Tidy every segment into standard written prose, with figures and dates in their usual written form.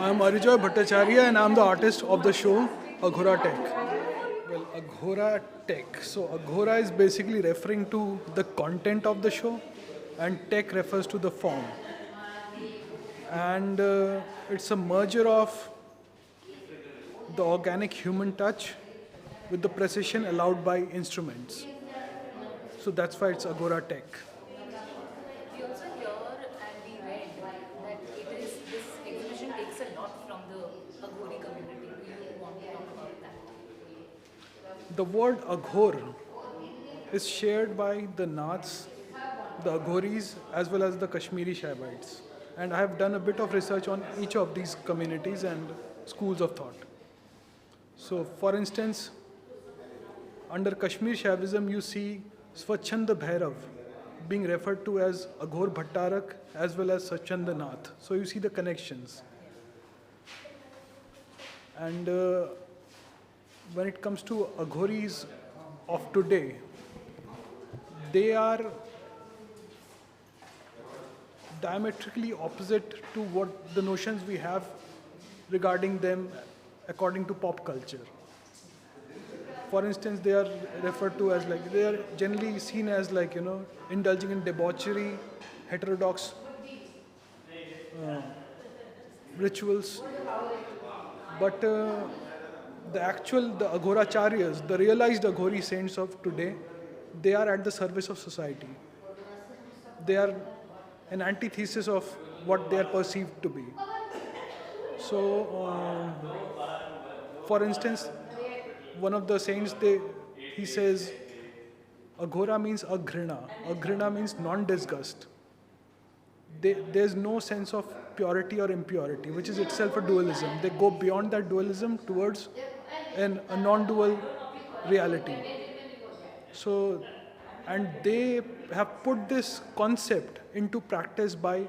I'm Arijoy Bhattacharya and I'm the artist of the show Aghora Tech. Well, Aghora Tech. So Aghora is basically referring to the content of the show and tech refers to the form. And it's a merger of the organic human touch with the precision allowed by instruments. So that's why it's Aghora Tech. We also hear and we read that this exhibition takes a lot from the Aghori community. Do you want to talk about that? The word Aghor is shared by the Naths, the Aghoris, as well as the Kashmiri Shaivites. And I have done a bit of research on each of these communities and schools of thought. So, for instance, under Kashmir Shaivism, you see Swachhanda Bhairav being referred to as Aghor Bhattarak as well as Swachhanda Nath. So, you see the connections. And when it comes to Aghoris of today, they are diametrically opposite to what the notions we have regarding them according to pop culture. For instance, they are referred to as they are generally seen as indulging in debauchery, heterodox rituals. But the Aghoracharyas, the realized Aghori saints of today, they are at the service of society. They are an antithesis of what they are perceived to be. So, for instance, one of the saints, he says, Aghora means aghrina. Aghrina means non-disgust. There's no sense of purity or impurity, which is itself a dualism. They go beyond that dualism towards a non-dual reality. So, and they have put this concept into practice by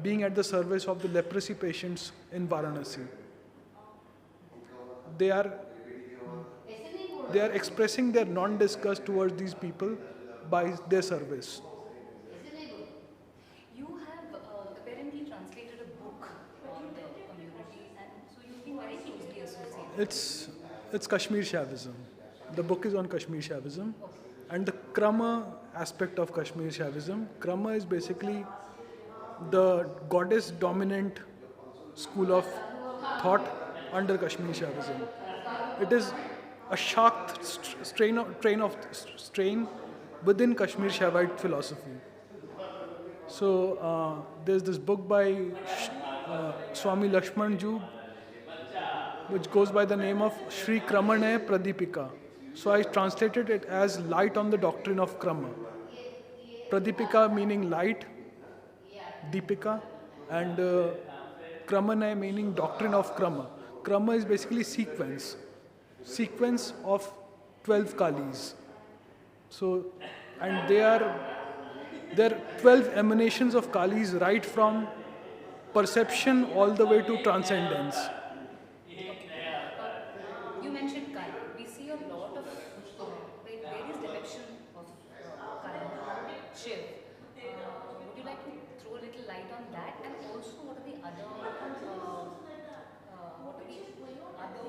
being at the service of the leprosy patients in Varanasi. They are expressing their non-disgust towards these people by their service. You have apparently translated a book on the community, and so you've been very closely associated. It's Kashmir Shaivism. The book is on Kashmir Shaivism. And the Krama aspect of Kashmir Shaivism. Krama is basically the goddess-dominant school of thought under Kashmir Shaivism. It is a Shakt strain within Kashmir Shaivite philosophy. So there's this book by Swami Lakshman Ju, which goes by the name of Shri Kramane Pradipika. So I translated it as light on the doctrine of Krama. Pradipika meaning light, Deepika, and Kramana meaning doctrine of Krama. Krama is basically sequence of 12 Kalis. So, and there are 12 emanations of Kalis right from perception all the way to transcendence. You mentioned Kali. We see a lot of various depictions of Kali, Shiv. Would you like to throw a little light on that? And also, what are the other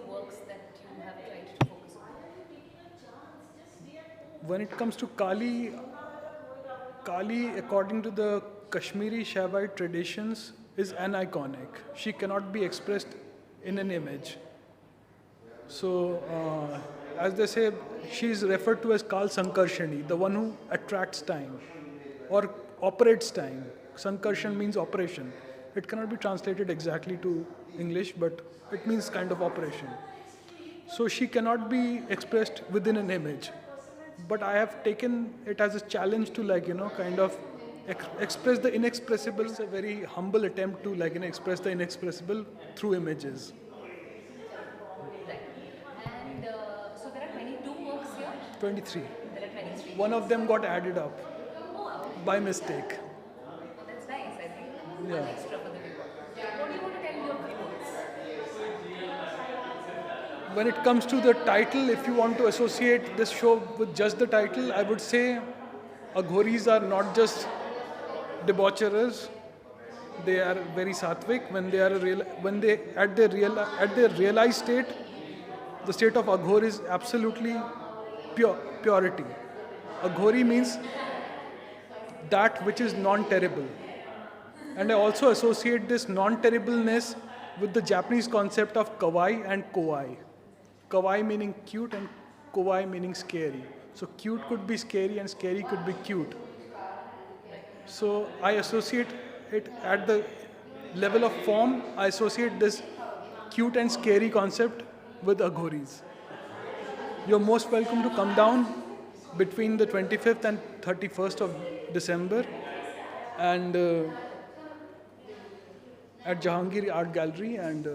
works that you have tried to focus on? When it comes to Kali, according to the Kashmiri Shaivite traditions, is aniconic. She cannot be expressed in an image. So, as they say, she is referred to as Kal Sankarshani, the one who attracts time or operates time. Sankarshan means operation. It cannot be translated exactly to English, but it means kind of operation. So she cannot be expressed within an image. But I have taken it as a challenge to kind of express the inexpressible. It's a very humble attempt to express the inexpressible through images. Right. And so there are 22 works here? 23. There are 23. One of them got added up by mistake. Oh, that's nice, I think. Yeah. One extra for the viewer. What do you want to tell your viewers? When it comes to the title, if you want to associate this show with just the title, I would say Aghoris are not just debaucherers. they are very sattvic. When they are when they at their realized state, the state of Aghori is absolutely purity. Aghori means that which is non-terrible. And I also associate this non-terribleness with the Japanese concept of kawaii and kowai. Kawaii meaning cute and kowai meaning scary. So cute could be scary and scary could be cute. So I associate it at the level of form. I associate this cute and scary concept with Aghoris. You're most welcome to come down between the 25th and 31st of December and at Jehangir Art Gallery, and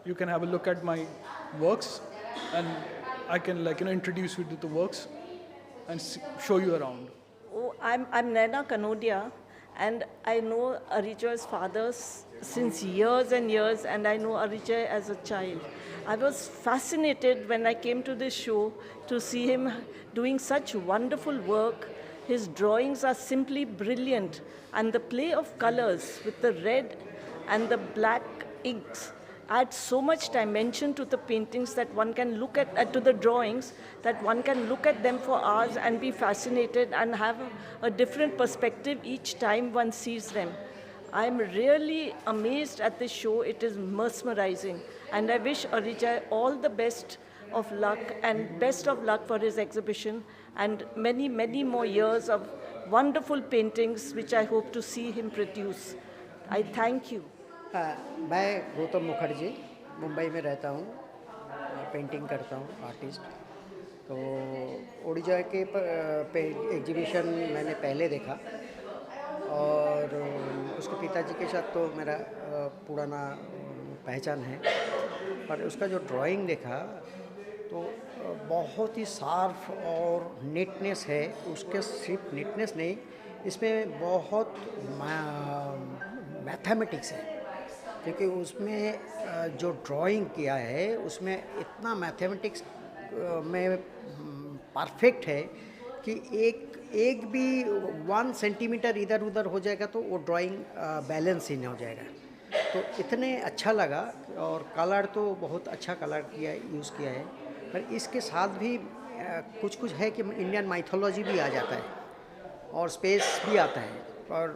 you can have a look at my works, and I can introduce you to the works and show you around. Oh, I'm Nayanaa Kanodia, and I know Arijoy's father since years and years, and I know Arijoy as a child. I was fascinated when I came to this show to see him doing such wonderful work. His drawings are simply brilliant, and the play of colors with the red and the black inks adds so much dimension to the paintings that one can look at to the drawings, that one can look at them for hours and be fascinated and have a different perspective each time one sees them. I'm really amazed at this show. It is mesmerizing, and I wish Arijoy all the best of luck and best of luck for his exhibition and many, many more years of wonderful paintings which I hope to see him produce. I thank you. मैं गौतम मुखर्जी मुंबई में रहता हूँ, painting करता हूँ, artist. तो ओडिजा के exhibition मैंने पहले देखा और उसके पिताजी के साथ तो मेरा पुराना पहचान है, पर उसका जो ड्राइंग देखा तो बहुत ही शार्प और नीटनेस है। उसके सिर्फ नीटनेस नहीं, इसमें बहुत मैथमेटिक्स है, क्योंकि उसमें जो ड्राइंग किया है उसमें इतना मैथमेटिक्स में परफेक्ट है कि एक भी 1 सेंटीमीटर इधर उधर हो जाएगा तो वो ड्राइंग बैलेंस ही नहीं हो जाएगा। तो इतने अच्छा लगा, और कलर तो बहुत अच्छा कलर यूज़ किया है, पर इसके साथ भी कुछ है कि इंडियन माइथोलॉजी भी आ जाता है और स्पेस भी आता है, और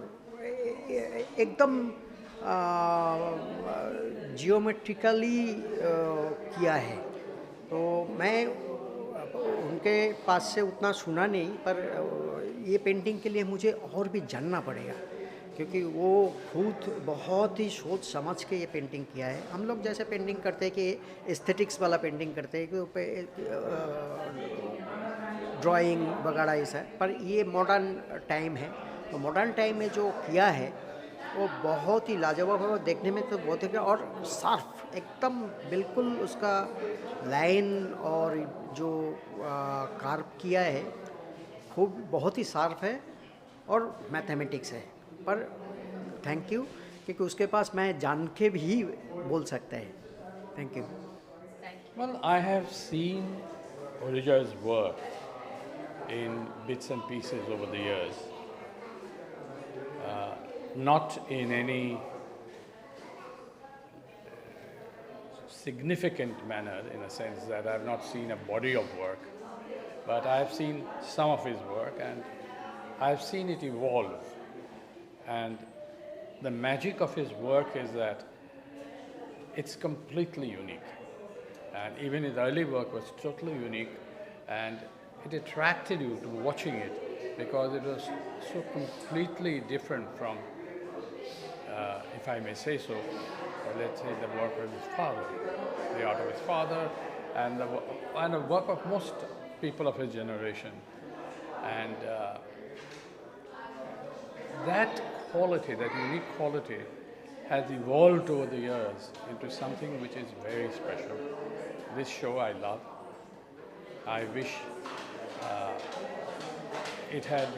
एकदम जियोमेट्रिकली किया है। तो मैं उनके पास से उतना सुना नहीं, पर ये पेंटिंग के लिए मुझे और भी जानना पड़ेगा, क्योंकि वो खुद बहुत ही सोच समझ के ये पेंटिंग किया है। हम लोग जैसे पेंटिंग करते हैं कि एस्थेटिक्स वाला पेंटिंग करते हैं कि ड्राइंग वगैरह ऐसा, पर ये मॉडर्न टाइम है। तो मॉडर्न टाइम में जो किया है वो बहुत ही लाजवाब है, देखने में तो बहुत ही, और शार्प एकदम बिल्कुल उसका लाइन और जो कार्व किया है खूब बहुत ही शार्प है और मैथमेटिक्स है। पर थैंक यू, क्योंकि उसके पास मैं जान के भी बोल सकता है। Thank you. Well, I have seen Arijoy's work in bits and pieces over the years, not in any significant manner, in a sense that I have not seen a body of work, but I have seen some of his work and I have seen it evolve. And the magic of his work is that it's completely unique. And even his early work was totally unique, and it attracted you to watching it because it was so completely different from, if I may say so, let's say the work of his father, the art of his father, and the work of most people of his generation. And that quality, that unique quality, has evolved over the years into something which is very special. This show I love. I wish it had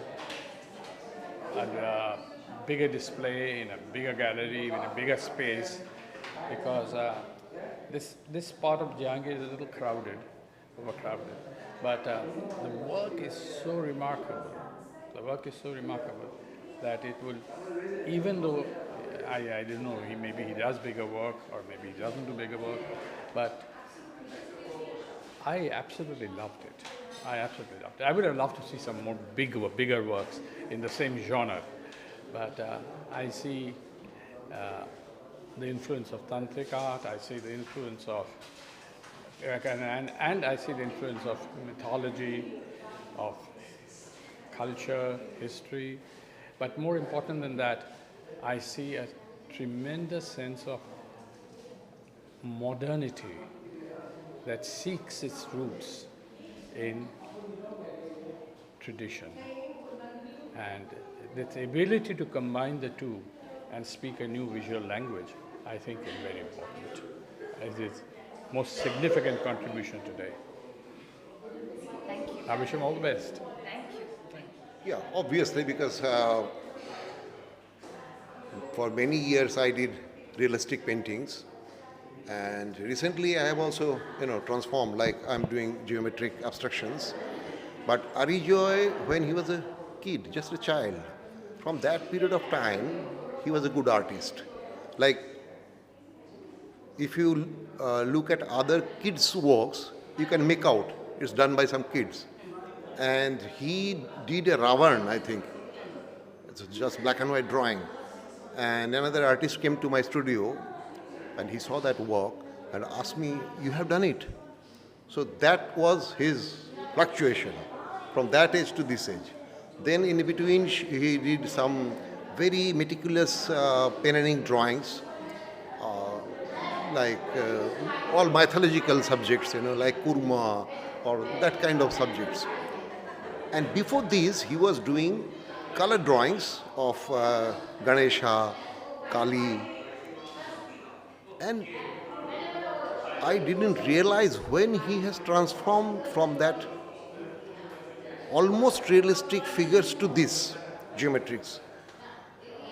a bigger display in a bigger gallery, in a bigger space, because this part of Jehangir is a little crowded, overcrowded. But the work is so remarkable. The work is so remarkable that it will, even though I don't know, maybe he does bigger work or maybe he doesn't do bigger work, but I absolutely loved it. I absolutely loved it. I would have loved to see some more bigger works in the same genre, but I see the influence of Tantric art, I see the influence of, and I see the influence of mythology, of culture, history, but more important than that, I see a tremendous sense of modernity that seeks its roots in tradition. And the ability to combine the two and speak a new visual language, I think is very important. It is most significant contribution today. Thank you. I wish him all the best. Thank you. Yeah, obviously, because for many years I did realistic paintings, and recently I have also, transformed, like I'm doing geometric abstractions. But Arijoy, when he was a kid, just a child, from that period of time, he was a good artist. Like, if you look at other kids' works, you can make out it's done by some kids. And he did a Ravan, I think. It's just black and white drawing. And another artist came to my studio and he saw that work and asked me, "You have done it?" So that was his fluctuation from that age to this age. Then in between, he did some very meticulous pen and ink drawings, like all mythological subjects, like Kurma or that kind of subjects. And before this, he was doing color drawings of Ganesha, Kali. And I didn't realize when he has transformed from that almost realistic figures to this geometrics.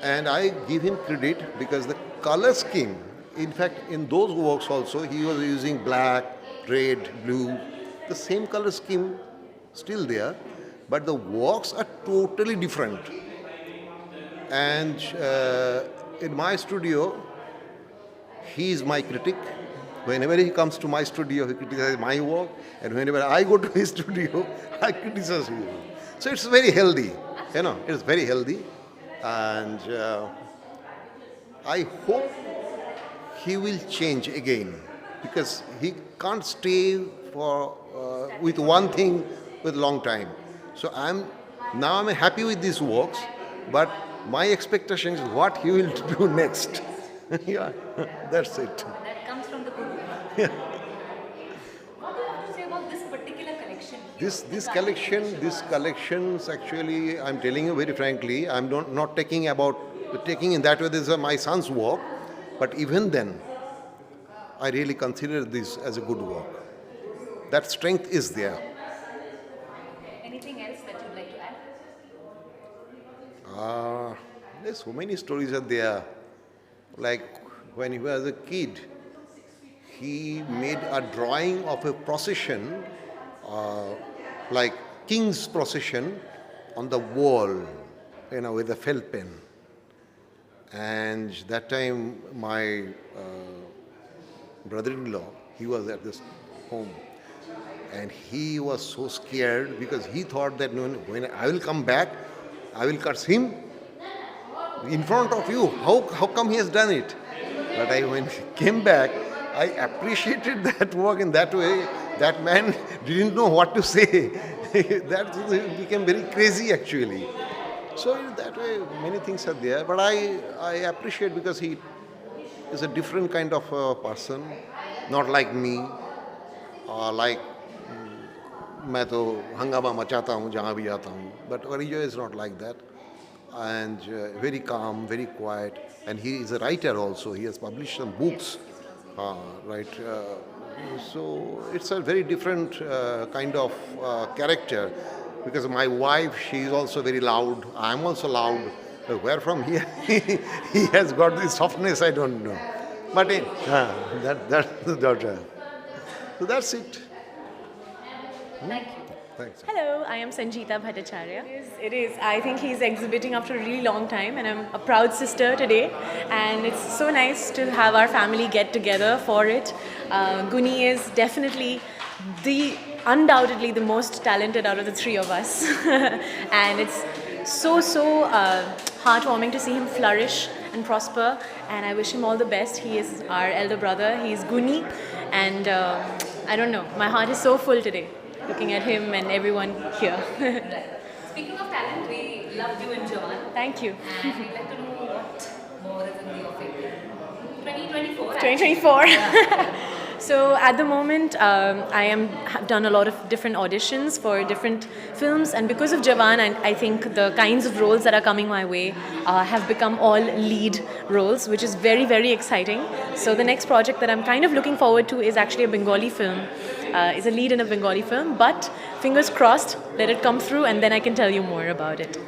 And I give him credit because the color scheme, in fact, in those works also, he was using black, red, blue, the same color scheme still there, but the works are totally different. And in my studio, he is my critic. Whenever he comes to my studio, he criticizes my work, and whenever I go to his studio, I criticize him. So it's very healthy, it's very healthy. And I hope he will change again, because he can't stay for with one thing with long time. So I'm happy with these works, but my expectation is what he will do next. Yeah, that's it. That comes from the guru. Yeah. What do you have to say about this particular collection? This collections actually, I'm telling you very frankly, I'm not taking in that way this is my son's work, but even then, I really consider this as a good work. That strength is there. Anything else that you'd like to add? There's so many stories are there. Like when he was a kid, he made a drawing of a procession, like king's procession, on the wall, with a felt pen. And that time, my brother-in-law, he was at this home, and he was so scared because he thought that when I will come back, I will curse him in front of you. How come he has done it? But when he came back, I appreciated that work in that way. That man didn't know what to say. That became very crazy actually. So in that way, many things are there. But I appreciate because he is a different kind of person, not like me, or like मैं तो हंगामा मचाता हूँ जहाँ भी जाता हूँ. But Arijoy is not like that. And very calm, very quiet. And he is a writer also. He has published some books. Right. So it's a very different kind of character. Because my wife, she is also very loud. I'm also loud. But where from here he has got this softness, I don't know. But that's the daughter. So that's it. Thank you. Thanks. Hello, I am Sanjeeta Bhattacharya. It is. I think he's exhibiting after a really long time, and I'm a proud sister today. And it's so nice to have our family get together for it. Guni is definitely undoubtedly the most talented out of the three of us. And it's so heartwarming to see him flourish and prosper, and I wish him all the best. He is our elder brother, he is Guni, and I don't know, my heart is so full today, looking at him and everyone here. Right. Speaking of talent, we loved you in Jawan. Thank you. And we'd like to know what more is in the offing. 2024. 2024. So at the moment, I have done a lot of different auditions for different films, and because of Jawan, I think the kinds of roles that are coming my way have become all lead roles, which is very, very exciting. So the next project that I'm kind of looking forward to is actually a Bengali film. Is a lead in a Bengali film, but fingers crossed, let it come through, and then I can tell you more about it.